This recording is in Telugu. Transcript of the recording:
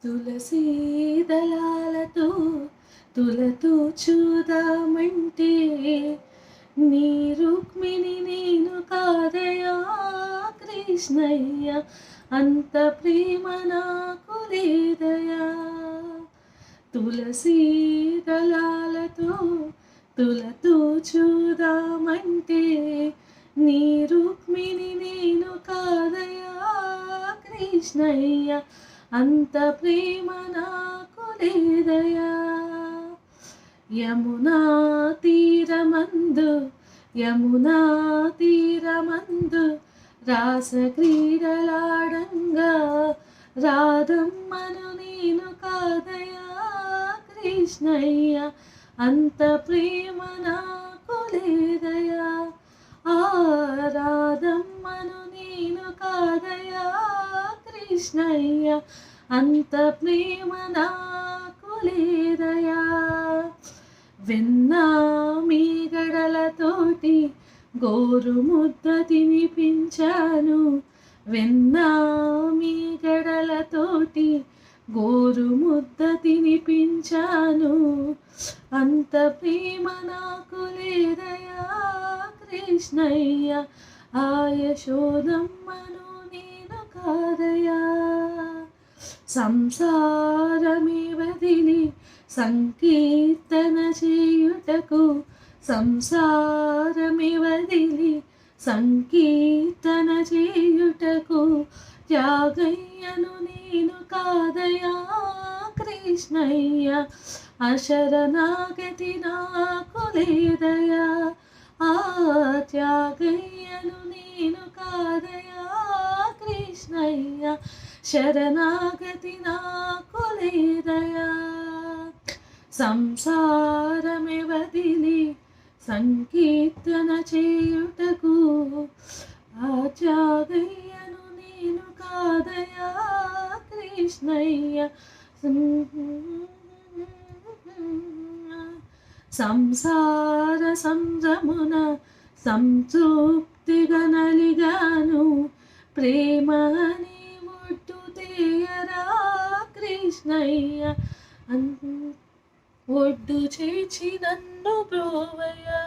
తులసీ దళాలతో తులతూ చూదామంటే నీ రుక్మిణి నేను కాదయా కృష్ణయ్య, అంత ప్రేమ నాకు లేదయా. తులసీ దళాలతో తులతూ చూదామంటే నీ రుక్మిణి నేను కాదయా కృష్ణయ్య, అంత ప్రేమ నాకు లేదయా. యమునా తీరమందు యమునా తీరమందు రాస క్రీడలాడంగా రాధమ్మను నేను కాదయా కృష్ణయ్య, అంత ప్రేమ నాకు లేదయా. ఆ రాధమ్మను నేను కాదయా కృష్ణయ్య, అంత ప్రేమ నాకు లేదయా. వెన్నా మీగడలతోటి గోరు ముద్ద తినిపించాను, వెన్నా మీగడలతోటి గోరు ముద్ద తినిపించాను, అంత ప్రేమ నాకు లేదయా కృష్ణయ్య, ఆ యశోదమ్మను నేను కాదయా. సంసారమే వదిలి సంకీర్తన చేయుటకు, సంసారమే వదిలి సంకీర్తన చేయుటకు త్యాగయ్యను నేను కాదయా కృష్ణయ్య, అశరణాగతి నాకు లేదయా. ఆ త్యాగయ్యను నేను కాదయా కృష్ణయ్య, శరణాగతి నాకు లేదయా. సంసారమే వదిలి సంకీర్తన చేయుటకు ఆ త్యాగయ్యను నేను కాదయా కృష్ణయ్య. సంసార సంద్రమున సంతృప్తిగా నలిగాను, ప్రేమ అని ఒట్టు తేయరా కృష్ణయ్య, ఒడ్డు చేర్చి నన్ను బ్రోవయ్యా.